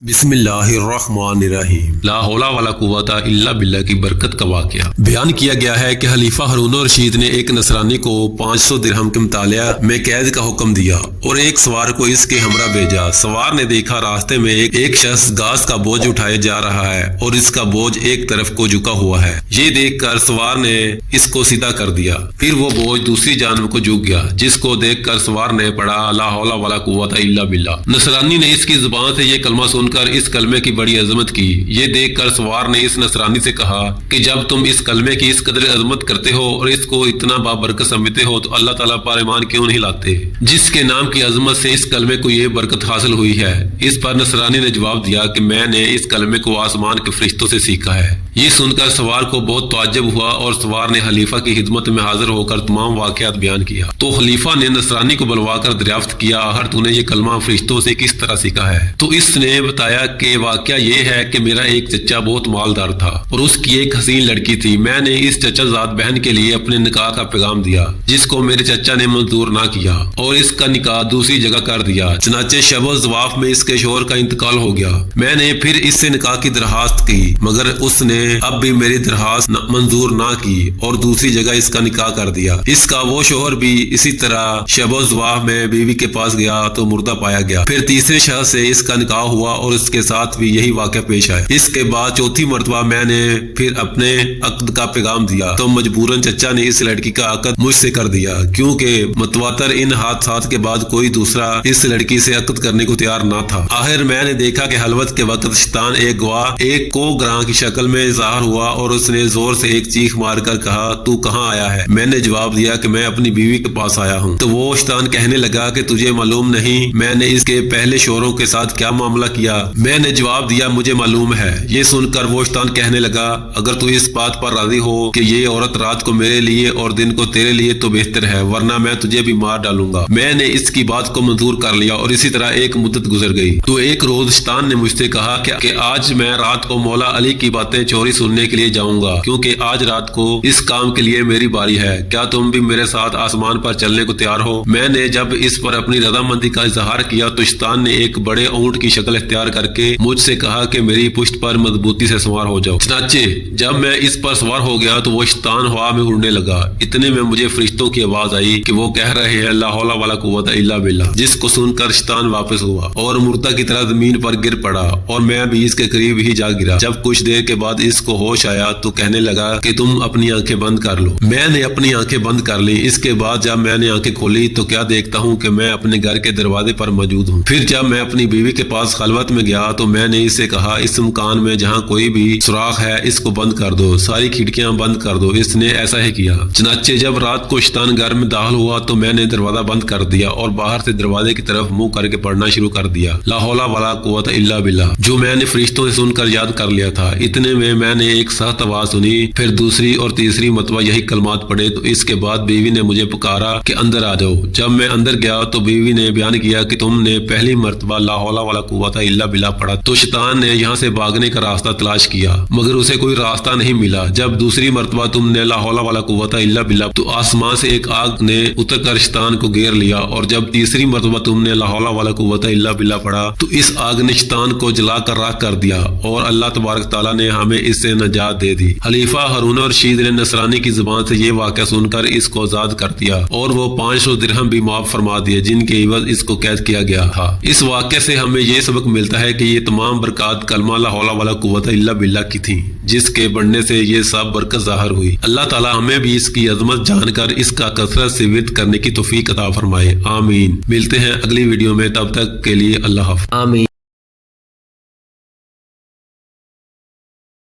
بسم اللہ الرحمن الرحیم۔ لا حول ولا قوت الا باللہ کی برکت کا واقعہ بیان کیا گیا ہے کہ خلیفہ ہارون الرشید نے ایک نصرانی کو 500 درہم کے مطالعہ میں قید کا حکم دیا اور ایک سوار کو اس کے ہمراہ بھیجا۔ سوار نے دیکھا راستے میں ایک شخص گھاس کا بوجھ اٹھائے جا رہا ہے اور اس کا بوجھ ایک طرف کو جھکا ہوا ہے۔ یہ دیکھ کر سوار نے اس کو سیدھا کر دیا، پھر وہ بوجھ دوسری جانب کو جھک گیا، جس کو دیکھ کر سوار نے پڑھا لا حول ولا قوت الا باللہ۔ نصرانی نے اس کی زبان سے یہ کلمہ سن کر اس کلمے کی بڑی عظمت کی۔ یہ دیکھ کر سوار نے اس نصرانی سے کہا کہ جب تم اس کلمے کی اس قدر عظمت کرتے ہو اور اس کو اتنا بابرکت سمجھتے ہو تو اللہ تعالیٰ پر ایمان کیوں نہیں لاتے، جس کے نام کی عظمت سے اس کلمے کو یہ برکت حاصل ہوئی ہے۔ اس پر نصرانی نے جواب دیا کہ میں نے اس کلمے کو آسمان کے فرشتوں سے سیکھا ہے۔ یہ سن کر سوار کو بہت تعجب ہوا اور سوار نے خلیفہ کی خدمت میں حاضر ہو کر تمام واقعات بیان کیا۔ تو خلیفہ نے نصرانی کو بلوا کر دریافت کیا، آخر تو نے یہ کلمہ فرشتوں سے کس طرح سیکھا ہے؟ تو اس نے بتایا کہ واقعہ یہ ہے کہ میرا ایک چچا بہت مالدار تھا اور اس کی ایک حسین لڑکی تھی۔ میں نے اس چچا زاد بہن کے لیے اپنے نکاح کا پیغام دیا، جس کو میرے چچا نے منظور نہ کیا اور اس کا نکاح دوسری جگہ کر دیا۔ چنانچہ شب و زواف میں اس کے شوہر کا انتقال ہو گیا۔ میں نے پھر اس سے نکاح کی درخواست کی، مگر اس نے اب بھی میری درخواست منظور نہ کی اور دوسری جگہ اس کا نکاح کر دیا۔ اس کا وہ شوہر بھی اسی طرح شب و زواف میں بیوی کے پاس گیا تو مردہ پایا گیا۔ پھر تیسرے شخص سے اس کا نکاح ہوا اور اس کے ساتھ بھی یہی واقعہ پیش آیا۔ اس کے بعد چوتھی مرتبہ میں نے پھر اپنے عقد کا پیغام دیا تو مجبوراً چچا نے اس لڑکی کا عقد مجھ سے کر دیا، کیونکہ متواتر ان حادثات کے بعد کوئی دوسرا اس لڑکی سے عقد کرنے کو تیار نہ تھا۔ آخر میں نے دیکھا کہ خلوت کے وقت شیطان ایک گواہ ایک کو گراں کی شکل میں ظاہر ہوا اور اس نے زور سے ایک چیخ مار کر کہا تو کہاں آیا ہے؟ میں نے جواب دیا کہ میں اپنی بیوی کے پاس آیا ہوں۔ تو وہ شیطان کہنے لگا کہ تجھے معلوم نہیں میں نے اس کے پہلے شوہروں کے ساتھ کیا معاملہ کیا؟ میں نے جواب دیا مجھے معلوم ہے۔ یہ سن کر وہ شیطان کہنے لگا اگر تو اس بات پر راضی ہو کہ یہ عورت رات کو میرے لیے اور دن کو تیرے لیے تو بہتر ہے، ورنہ میں تجھے بھی مار ڈالوں گا۔ میں نے اس کی بات کو منظور کر لیا اور اسی طرح ایک مدت گزر گئی۔ تو ایک روز شیطان نے مجھ سے کہا کہ آج میں رات کو مولا علی کی باتیں چوری سننے کے لیے جاؤں گا، کیونکہ آج رات کو اس کام کے لیے میری باری ہے۔ کیا تم بھی میرے ساتھ آسمان پر چلنے کو تیار ہو؟ میں نے جب اس پر اپنی رضامندی کا اظہار کیا تو شیطان نے ایک بڑے اونٹ کی شکل اختیار کر کے مجھ سے کہا کہ میری پشت پر مضبوطی سے سوار ہو جاؤ۔ چنانچہ جب میں اس پر سوار ہو گیا تو وہ شیطان ہوا میں اڑنے لگا۔ اتنے میں مجھے فرشتوں کی آواز آئی کہ وہ کہہ رہے ہیں لا حول ولا قوت الا باللہ، جس کو سن کر شیطان واپس ہوا اور مردہ کی طرح زمین پر گر پڑا اور میں بھی اس کے قریب ہی جا گرا۔ جب کچھ دیر کے بعد اس کو ہوش آیا تو کہنے لگا کہ تم اپنی آنکھیں بند کر لو۔ میں نے اپنی آنکھیں بند کر لی۔ اس کے بعد جب میں نے آنکھیں کھولی تو کیا دیکھتا ہوں کہ میں اپنے گھر کے دروازے پر موجود ہوں۔ پھر جب میں اپنی بیوی کے پاس خلوت میں گیا تو میں نے اس سے کہا اس مکان میں جہاں کوئی بھی سوراخ ہے اس کو بند کر دو، ساری کھڑکیاں بند کر دو۔ اس نے ایسا ہی کیا۔ چنانچہ جب رات کو شیطان گھر میں داخل ہوا تو میں نے دروازہ بند کر دیا اور باہر سے دروازے کی طرف منہ کر کے پڑھنا شروع کر دیا لا حول ولا قوت الا باللہ، جو میں نے فرشتوں سے سن کر یاد کر لیا تھا۔ اتنے میں نے ایک سخت آواز سنی، پھر دوسری اور تیسری مرتبہ یہی کلمات پڑھے تو اس کے بعد بیوی نے مجھے پکارا کہ اندر آ جاؤ۔ جب میں اندر گیا تو بیوی نے بیان کیا کہ تم نے پہلی مرتبہ لا حول ولا قوت الا باللہ پڑھا تو شیطان نے یہاں سے بھاگنے کا راستہ تلاش کیا، مگر اسے کوئی راستہ نہیں ملا۔ جب دوسری مرتبہ تم نے لا حول ولا قوت الا باللہ تو آسمان سے ایک آگ نے اتر کر شیطان کو گھیر لیا، اور جب تیسری مرتبہ تم نے لا حول ولا قوت الا باللہ پڑھا تو اس آگ نے شیطان کو جلا کر راکھ کر دیا اور اللہ تبارک تعالیٰ نے ہمیں اس سے نجات دے دی۔ خلیفہ ہارون الرشید نے نصرانی کی زبان سے یہ واقعہ سن کر اس کو آزاد کر دیا اور وہ 500 درہم بھی معاف فرما دیے جن کے عوض اس کو قید کیا گیا تھا۔ اس واقعے سے ہمیں یہ سبق ملتا ہے کہ یہ تمام برکات کلمہ لا حول ولا قوت الا باللہ کی تھیں، جس کے بڑھنے سے یہ سب برکت ظاہر ہوئی۔ اللہ تعالیٰ ہمیں بھی اس کی عظمت جان کر اس کا کثرت سے ورد کرنے کی توفیق عطا فرمائے، آمین۔ ملتے ہیں اگلی ویڈیو میں، تب تک کے لیے اللہ حافظ، آمین۔